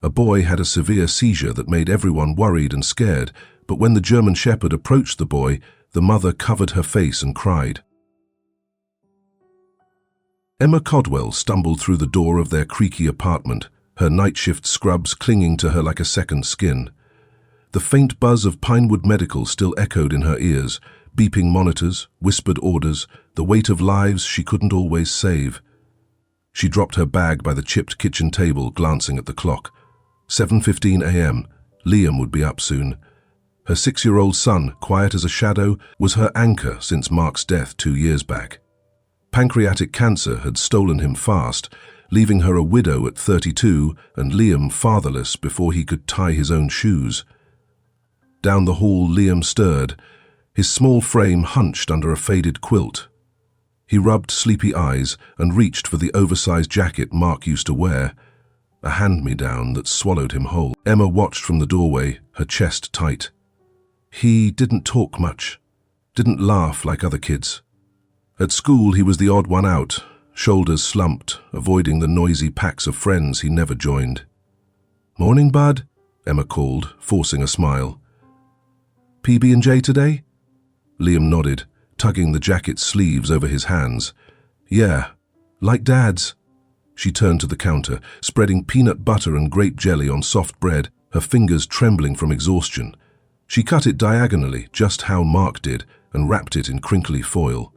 A boy had a severe seizure that made everyone worried and scared, but when the German Shepherd approached the boy, the mother covered her face and cried. Emma Codwell stumbled through the door of their creaky apartment, her night shift scrubs clinging to her like a second skin. The faint buzz of Pinewood Medical still echoed in her ears, beeping monitors, whispered orders, the weight of lives she couldn't always save. She dropped her bag by the chipped kitchen table, glancing at the clock. 7:15 a.m. Liam would be up soon. Her 6-year-old son, quiet as a shadow, was her anchor since Mark's death 2 years back. Pancreatic cancer had stolen him fast, leaving her a widow at 32 and Liam fatherless before he could tie his own shoes. Down the hall Liam stirred, his small frame hunched under a faded quilt. He rubbed sleepy eyes and reached for the oversized jacket Mark used to wear, a hand-me-down that swallowed him whole. Emma watched from the doorway, her chest tight. He didn't talk much, didn't laugh like other kids. At school he was the odd one out, shoulders slumped, avoiding the noisy packs of friends he never joined. "Morning, bud," Emma called, forcing a smile. "PB&J today?" Liam nodded, tugging the jacket's sleeves over his hands. "Yeah, like Dad's." She turned to the counter, spreading peanut butter and grape jelly on soft bread, her fingers trembling from exhaustion. She cut it diagonally, just how Mark did, and wrapped it in crinkly foil.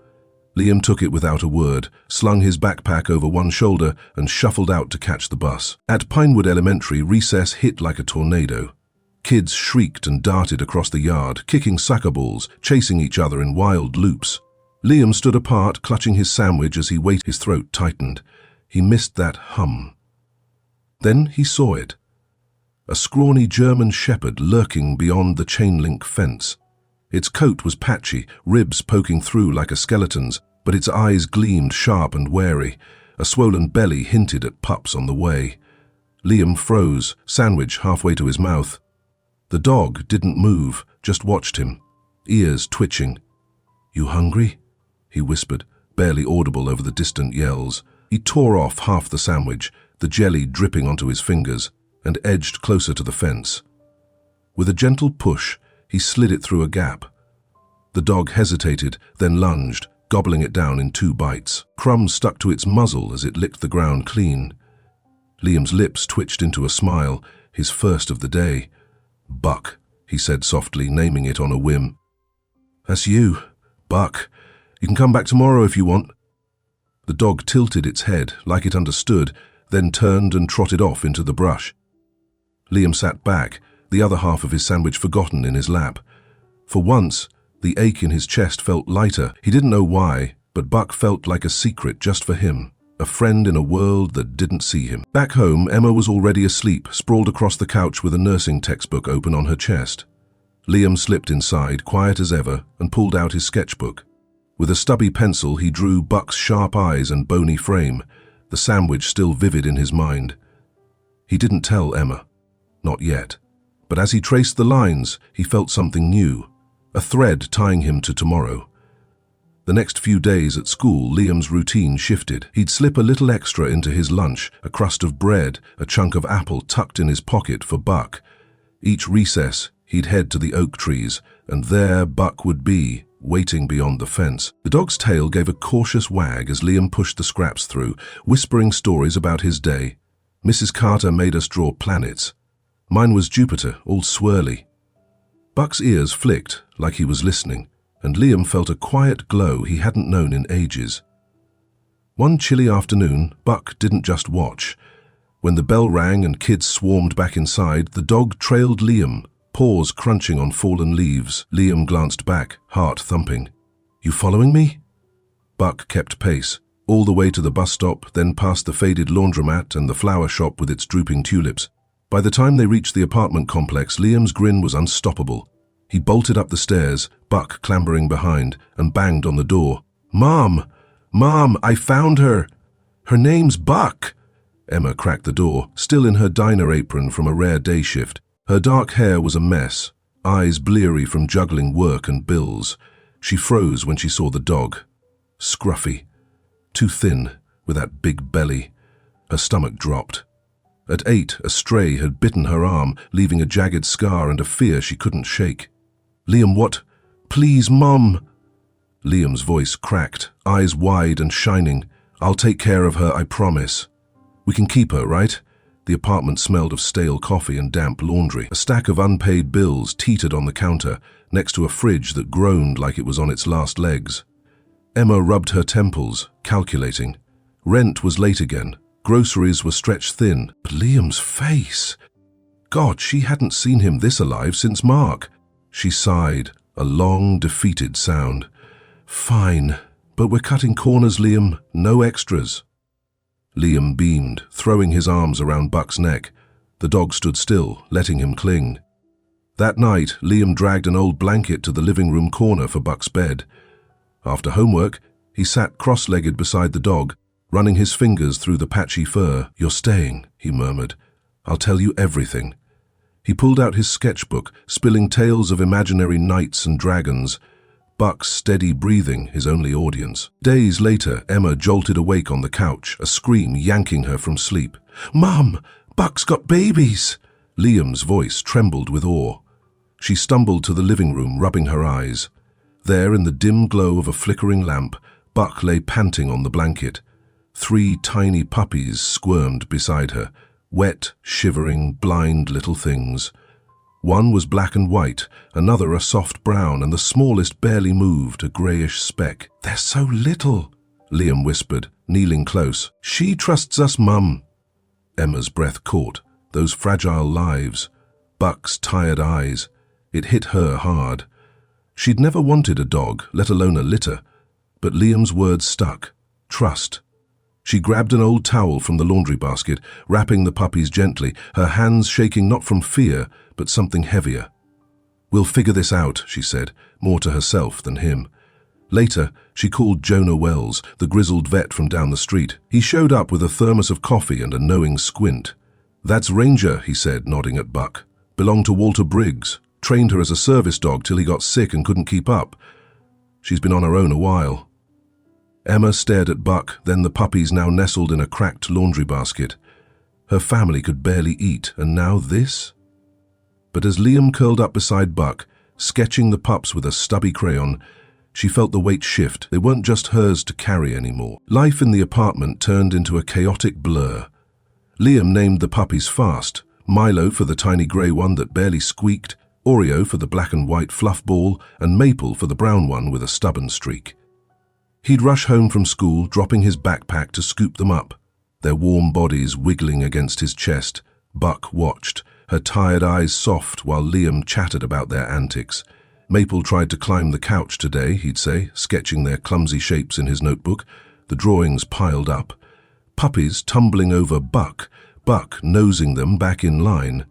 Liam took it without a word, slung his backpack over one shoulder, and shuffled out to catch the bus. At Pinewood Elementary, recess hit like a tornado. Kids shrieked and darted across the yard, kicking soccer balls, chasing each other in wild loops. Liam stood apart, clutching his sandwich as he waited. His throat tightened. He missed that hum. Then he saw it. A scrawny German shepherd lurking beyond the chain-link fence. Its coat was patchy, ribs poking through like a skeleton's, but its eyes gleamed sharp and wary. A swollen belly hinted at pups on the way. Liam froze, sandwich halfway to his mouth. The dog didn't move, just watched him, ears twitching. "You hungry?" he whispered, barely audible over the distant yells. He tore off half the sandwich, the jelly dripping onto his fingers, and edged closer to the fence. With a gentle push, he slid it through a gap. The dog hesitated, then lunged, gobbling it down in 2 bites. Crumbs stuck to its muzzle as it licked the ground clean. Liam's lips twitched into a smile, his first of the day. "Buck," he said softly, naming it on a whim. "That's you, Buck. You can come back tomorrow if you want." The dog tilted its head, like it understood, then turned and trotted off into the brush. Liam sat back, the other half of his sandwich forgotten in his lap. For once, the ache in his chest felt lighter. He didn't know why, but Buck felt like a secret just for him, a friend in a world that didn't see him. Back home, Emma was already asleep, sprawled across the couch with a nursing textbook open on her chest. Liam slipped inside, quiet as ever, and pulled out his sketchbook. With a stubby pencil, he drew Buck's sharp eyes and bony frame, the sandwich still vivid in his mind. He didn't tell Emma. Not yet. But as he traced the lines, he felt something new, a thread tying him to tomorrow. The next few days at school, Liam's routine shifted. He'd slip a little extra into his lunch, a crust of bread, a chunk of apple tucked in his pocket for Buck. Each recess, he'd head to the oak trees, and there Buck would be, waiting beyond the fence. The dog's tail gave a cautious wag as Liam pushed the scraps through, whispering stories about his day. "Mrs. Carter made us draw planets. Mine was Jupiter, all swirly." Buck's ears flicked, like he was listening, and Liam felt a quiet glow he hadn't known in ages. One chilly afternoon, Buck didn't just watch. When the bell rang and kids swarmed back inside, the dog trailed Liam, paws crunching on fallen leaves. Liam glanced back, heart thumping. "You following me?" Buck kept pace, all the way to the bus stop, then past the faded laundromat and the flower shop with its drooping tulips. By the time they reached the apartment complex, Liam's grin was unstoppable. He bolted up the stairs, Buck clambering behind, and banged on the door. "Mom! Mom, I found her! Her name's Buck!" Emma cracked the door, still in her diner apron from a rare day shift. Her dark hair was a mess, eyes bleary from juggling work and bills. She froze when she saw the dog. Scruffy, too thin, with that big belly. Her stomach dropped. At 8, a stray had bitten her arm, leaving a jagged scar and a fear she couldn't shake. "Liam, what? Please, Mum!" Liam's voice cracked, eyes wide and shining. "I'll take care of her, I promise. We can keep her, right?" The apartment smelled of stale coffee and damp laundry. A stack of unpaid bills teetered on the counter, next to a fridge that groaned like it was on its last legs. Emma rubbed her temples, calculating. Rent was late again. Groceries were stretched thin. But Liam's face! God, she hadn't seen him this alive since Mark. She sighed, a long, defeated sound. "Fine, but we're cutting corners, Liam. No extras." Liam beamed, throwing his arms around Buck's neck. The dog stood still, letting him cling. That night, Liam dragged an old blanket to the living room corner for Buck's bed. After homework, he sat cross-legged beside the dog, running his fingers through the patchy fur. "You're staying," he murmured. "I'll tell you everything." He pulled out his sketchbook, spilling tales of imaginary knights and dragons. Buck's steady breathing, his only audience. Days later, Emma jolted awake on the couch, a scream yanking her from sleep. "Mum, Buck's got babies!" Liam's voice trembled with awe. She stumbled to the living room, rubbing her eyes. There, in the dim glow of a flickering lamp, Buck lay panting on the blanket. 3 tiny puppies squirmed beside her, wet, shivering, blind little things. One was black and white, another a soft brown, and the smallest barely moved, a greyish speck. "They're so little," Liam whispered, kneeling close. "She trusts us, Mum." Emma's breath caught. Those fragile lives. Buck's tired eyes. It hit her hard. She'd never wanted a dog, let alone a litter. But Liam's words stuck. Trust. She grabbed an old towel from the laundry basket, wrapping the puppies gently, her hands shaking not from fear, but something heavier. "We'll figure this out," she said, more to herself than him. Later, she called Jonah Wells, the grizzled vet from down the street. He showed up with a thermos of coffee and a knowing squint. "That's Ranger," he said, nodding at Buck. "Belonged to Walter Briggs. Trained her as a service dog till he got sick and couldn't keep up. She's been on her own a while." Emma stared at Buck, then the puppies now nestled in a cracked laundry basket. Her family could barely eat, and now this? But as Liam curled up beside Buck, sketching the pups with a stubby crayon, she felt the weight shift. They weren't just hers to carry anymore. Life in the apartment turned into a chaotic blur. Liam named the puppies fast. Milo for the tiny grey one that barely squeaked, Oreo for the black and white fluff ball, and Maple for the brown one with a stubborn streak. He'd rush home from school, dropping his backpack to scoop them up, their warm bodies wiggling against his chest. Buck watched, her tired eyes soft while Liam chattered about their antics. Maple tried to climb the couch today, he'd say, sketching their clumsy shapes in his notebook. The drawings piled up. Puppies tumbling over Buck, Buck nosing them back in line.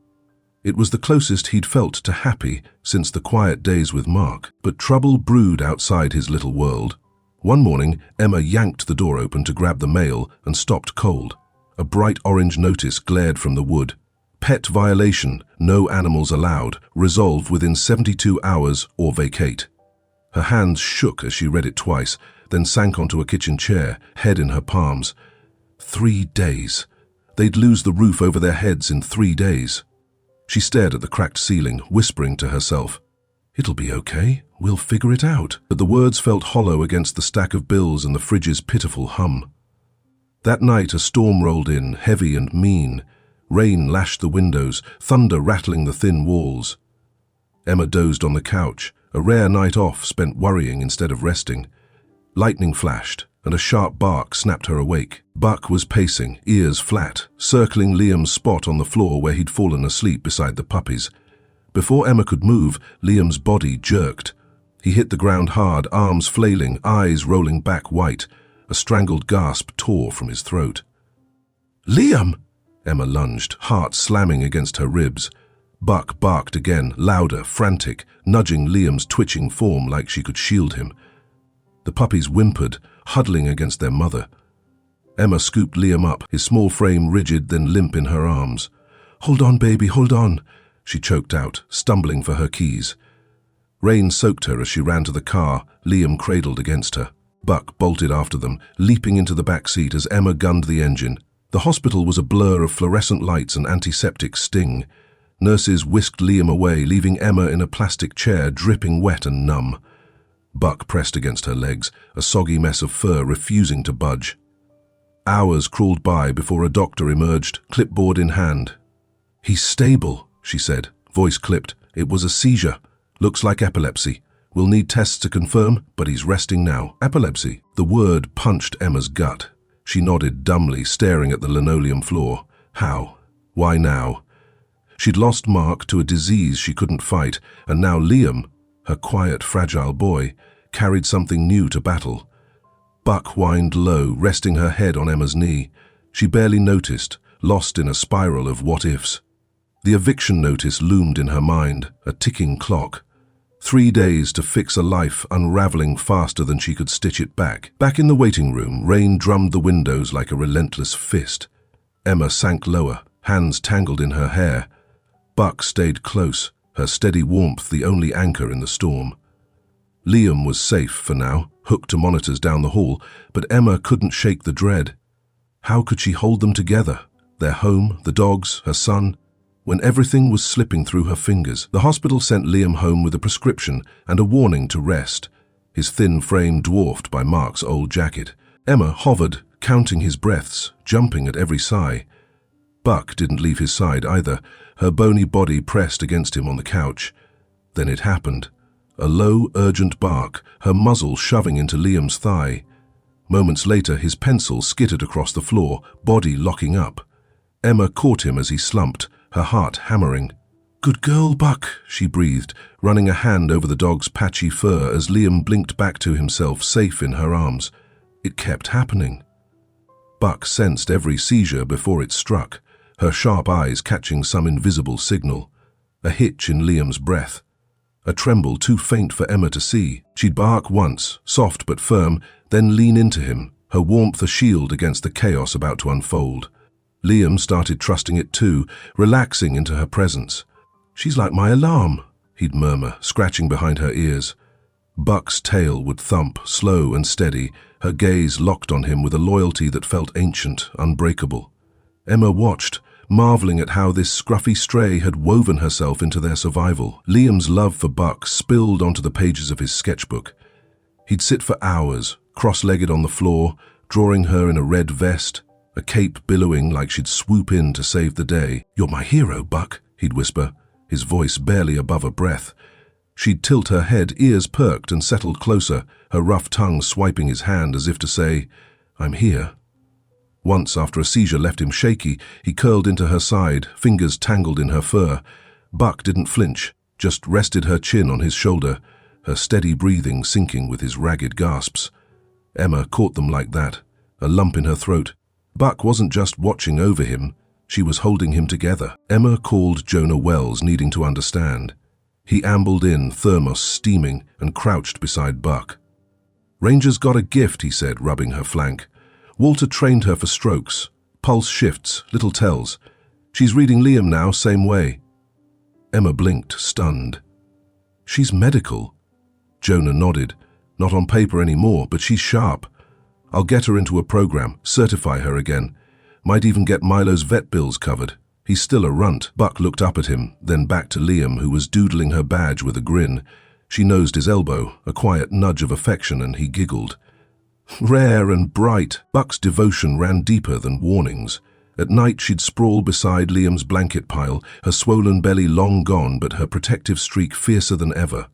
It was the closest he'd felt to happy since the quiet days with Mark. But trouble brewed outside his little world. One morning, Emma yanked the door open to grab the mail and stopped cold. A bright orange notice glared from the wood. Pet violation, no animals allowed, resolve within 72 hours or vacate. Her hands shook as she read it twice, then sank onto a kitchen chair, head in her palms. 3 days. They'd lose the roof over their heads in 3 days. She stared at the cracked ceiling, whispering to herself, "It'll be okay. We'll figure it out." But the words felt hollow against the stack of bills and the fridge's pitiful hum. That night a storm rolled in, heavy and mean. Rain lashed the windows, thunder rattling the thin walls. Emma dozed on the couch, a rare night off spent worrying instead of resting. Lightning flashed, and a sharp bark snapped her awake. Buck was pacing, ears flat, circling Liam's spot on the floor where he'd fallen asleep beside the puppies. Before Emma could move, Liam's body jerked. He hit the ground hard, arms flailing, eyes rolling back white. A strangled gasp tore from his throat. "Liam!" Emma lunged, heart slamming against her ribs. Buck barked again, louder, frantic, nudging Liam's twitching form like she could shield him. The puppies whimpered, huddling against their mother. Emma scooped Liam up, his small frame rigid then limp in her arms. "Hold on, baby, hold on," she choked out, stumbling for her keys. Rain soaked her as she ran to the car, Liam cradled against her. Buck bolted after them, leaping into the back seat as Emma gunned the engine. The hospital was a blur of fluorescent lights and antiseptic sting. Nurses whisked Liam away, leaving Emma in a plastic chair, dripping wet and numb. Buck pressed against her legs, a soggy mess of fur refusing to budge. Hours crawled by before a doctor emerged, clipboard in hand. "He's stable," she said, voice clipped. "It was a seizure. Looks like epilepsy. We'll need tests to confirm, but he's resting now." Epilepsy. The word punched Emma's gut. She nodded dumbly, staring at the linoleum floor. How? Why now? She'd lost Mark to a disease she couldn't fight, and now Liam, her quiet, fragile boy, carried something new to battle. Buck whined low, resting her head on Emma's knee. She barely noticed, lost in a spiral of what-ifs. The eviction notice loomed in her mind, a ticking clock. 3 days to fix a life unraveling faster than she could stitch it back. Back in the waiting room, rain drummed the windows like a relentless fist. Emma sank lower, hands tangled in her hair. Buck stayed close, her steady warmth the only anchor in the storm. Liam was safe for now, hooked to monitors down the hall, but Emma couldn't shake the dread. How could she hold them together? Their home, the dogs, her son, when everything was slipping through her fingers. The hospital sent Liam home with a prescription and a warning to rest, his thin frame dwarfed by Mark's old jacket. Emma hovered, counting his breaths, jumping at every sigh. Buck didn't leave his side either, her bony body pressed against him on the couch. Then it happened. A low, urgent bark, her muzzle shoving into Liam's thigh. Moments later, his pencil skittered across the floor, body locking up. Emma caught him as he slumped, her heart hammering. "Good girl, Buck," she breathed, running a hand over the dog's patchy fur as Liam blinked back to himself, safe in her arms. It kept happening. Buck sensed every seizure before it struck, her sharp eyes catching some invisible signal. A hitch in Liam's breath. A tremble too faint for Emma to see. She'd bark once, soft but firm, then lean into him, her warmth a shield against the chaos about to unfold. Liam started trusting it too, relaxing into her presence. "She's like my alarm," he'd murmur, scratching behind her ears. Buck's tail would thump, slow and steady, her gaze locked on him with a loyalty that felt ancient, unbreakable. Emma watched, marveling at how this scruffy stray had woven herself into their survival. Liam's love for Buck spilled onto the pages of his sketchbook. He'd sit for hours, cross-legged on the floor, drawing her in a red vest, a cape billowing like she'd swoop in to save the day. "You're my hero, Buck," he'd whisper, his voice barely above a breath. She'd tilt her head, ears perked and settled closer, her rough tongue swiping his hand as if to say, "I'm here." Once, after a seizure left him shaky, he curled into her side, fingers tangled in her fur. Buck didn't flinch, just rested her chin on his shoulder, her steady breathing syncing with his ragged gasps. Emma caught them like that, a lump in her throat. Buck wasn't just watching over him, she was holding him together. Emma called Jonah Wells, needing to understand. He ambled in, thermos steaming, and crouched beside Buck. "Ranger's got a gift," he said, rubbing her flank. "Walter trained her for strokes, pulse shifts, little tells. She's reading Liam now, same way." Emma blinked, stunned. "She's medical." Jonah nodded. "Not on paper anymore, but she's sharp. I'll get her into a program, certify her again. Might even get Milo's vet bills covered. He's still a runt." Buck looked up at him, then back to Liam, who was doodling her badge with a grin. She nosed his elbow, a quiet nudge of affection, and he giggled. Rare and bright, Buck's devotion ran deeper than warnings. At night she'd sprawl beside Liam's blanket pile, her swollen belly long gone but her protective streak fiercer than ever.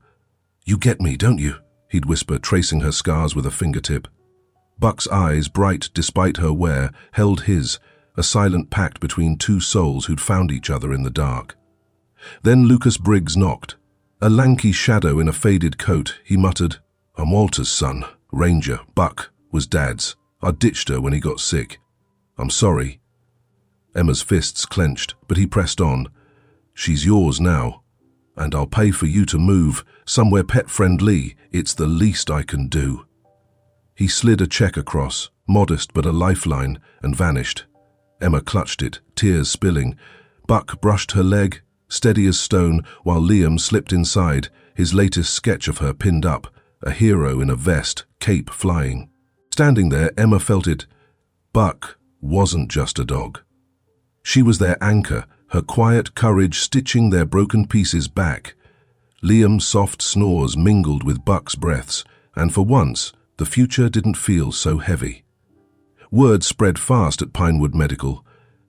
"You get me, don't you?" he'd whisper, tracing her scars with a fingertip. Buck's eyes, bright despite her wear, held his, a silent pact between two souls who'd found each other in the dark. Then Lucas Briggs knocked. A lanky shadow in a faded coat, he muttered, "I'm Walter's son. Ranger, Buck, was Dad's. I ditched her when he got sick. I'm sorry." Emma's fists clenched, but he pressed on. "She's yours now, and I'll pay for you to move, somewhere pet-friendly. It's the least I can do." He slid a check across, modest but a lifeline, and vanished. Emma clutched it, tears spilling. Buck brushed her leg, steady as stone, while Liam slipped inside, his latest sketch of her pinned up, a hero in a vest, cape flying. Standing there, Emma felt it. "Buck, wasn't just a dog. She was their anchor, her quiet courage stitching their broken pieces back. Liam's soft snores mingled with Buck's breaths, and for once, the future didn't feel so heavy. Word spread fast at Pinewood Medical.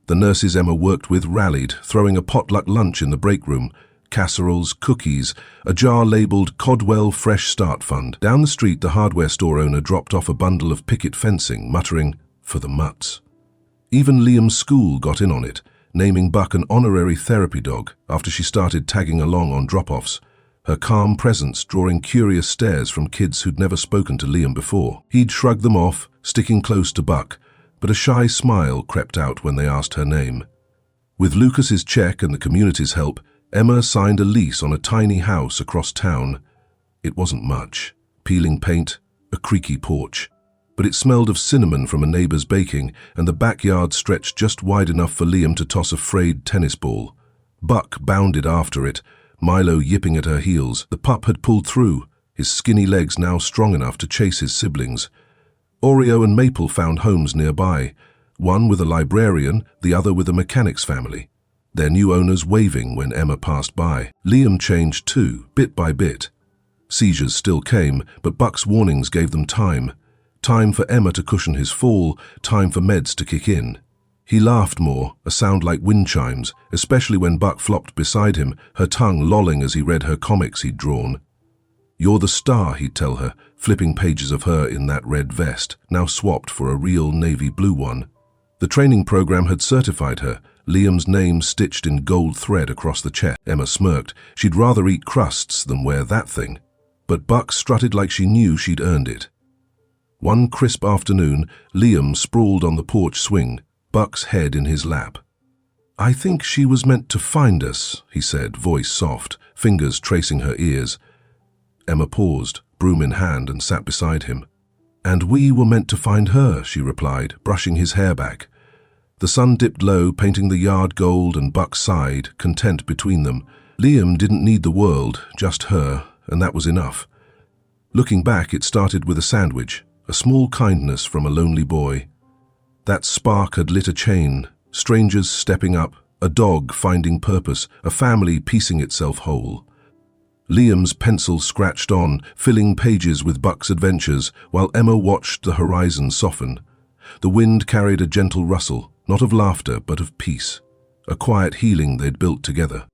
The nurses Emma worked with rallied, throwing a potluck lunch in the break room. Casseroles, cookies, a jar labelled Codwell Fresh Start Fund. Down the street, the hardware store owner dropped off a bundle of picket fencing, muttering, "For the mutts." Even Liam's school got in on it, naming Buck an honorary therapy dog after she started tagging along on drop-offs, her calm presence drawing curious stares from kids who'd never spoken to Liam before. He'd shrug them off, sticking close to Buck, but a shy smile crept out when they asked her name. With Lucas's check and the community's help, Emma signed a lease on a tiny house across town. It wasn't much. Peeling paint, a creaky porch. But it smelled of cinnamon from a neighbor's baking, and the backyard stretched just wide enough for Liam to toss a frayed tennis ball. Buck bounded after it, Milo yipping at her heels. The pup had pulled through, his skinny legs now strong enough to chase his siblings. Oreo and Maple found homes nearby, one with a librarian, the other with a mechanic's family, their new owners waving when Emma passed by. Liam changed too, bit by bit. Seizures still came, but Buck's warnings gave them time. Time for Emma to cushion his fall, time for meds to kick in. He laughed more, a sound like wind chimes, especially when Buck flopped beside him, her tongue lolling as he read her comics he'd drawn. "You're the star," he'd tell her, flipping pages of her in that red vest, now swapped for a real navy blue one. The training program had certified her, Liam's name stitched in gold thread across the chest. Emma smirked. She'd rather eat crusts than wear that thing. But Buck strutted like she knew she'd earned it. One crisp afternoon, Liam sprawled on the porch swing, Buck's head in his lap. "I think she was meant to find us," he said, voice soft, fingers tracing her ears. Emma paused, broom in hand, and sat beside him. "And we were meant to find her," she replied, brushing his hair back. The sun dipped low, painting the yard gold, and Buck sighed, content between them. Liam didn't need the world, just her, and that was enough. Looking back, it started with a sandwich, a small kindness from a lonely boy. That spark had lit a chain, strangers stepping up, a dog finding purpose, a family piecing itself whole. Liam's pencil scratched on, filling pages with Buck's adventures, while Emma watched the horizon soften. The wind carried a gentle rustle, not of laughter but of peace, a quiet healing they'd built together.